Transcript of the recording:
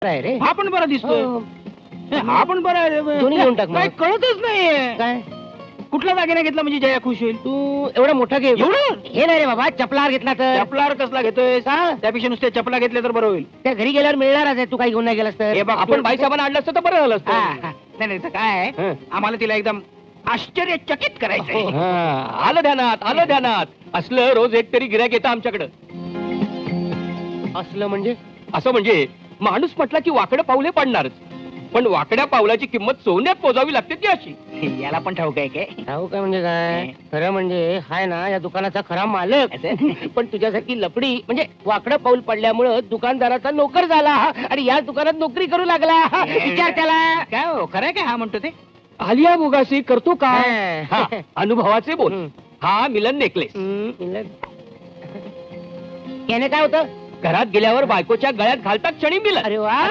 आहे रे. हा पण बरा दिसतोय. हो. हा पण बरा आहे. दोन्ही घेऊन टाक मग. काय कळतच नाहीये. काय कुठला दागिना घेतला म्हणजे जया खुश होईल? तू एवढा मोठा घे. एवढं? हे नाही रे बाबा, चपलार घेतला तर चपलार कसला घेतोय? का? त्यापेक्षा नुसत्या चपला घेतल्या तर बरं होईल. त्या घरी गेल्यावर मिळणारच आहे, तू काही घेऊन नाही गेलास तर. हे बघ, आपण बाईसाहेबांना आणलं असतं तर बरं झालं हा, असतं. हा. नाही नाही तर काय आहे, हं. आम्हाला तिला एकदम आश्चर्यचकित करायचंय. हा, आलं ध्यानात. असलं रोज एक तरी गिऱ्हाईक येतं आमच्याकडं. असलं म्हणजे असं म्हणजे माणूस म्हटला की वाकडं पाऊले पडणारच, पण वाकड्या पावलाची किंमत सोन्यात पोजावी लागते ती अशी. याला पण ठाऊक आहे काय? ठाऊक काय म्हणजे काय? खरं म्हणजे हाय ना या दुकानाचा खरा मालक. पण तुझ्यासारखी लपडी म्हणजे वाकडं पाऊल पडल्यामुळं दुकानदाराचा नोकर झाला आणि या दुकानात नोकरी करू लागला. विचार त्याला. काय हो, खरंय काय हा म्हणतो ते? आलिया भोगासी करतो का? हा. अनुभवाचे बोल. हं. हा मिलन नेकलेस. याने काय होतं? घरात गेल्यावर बायकोच्या गळ्यात घालतात क्षणी मिलन. अरे वा.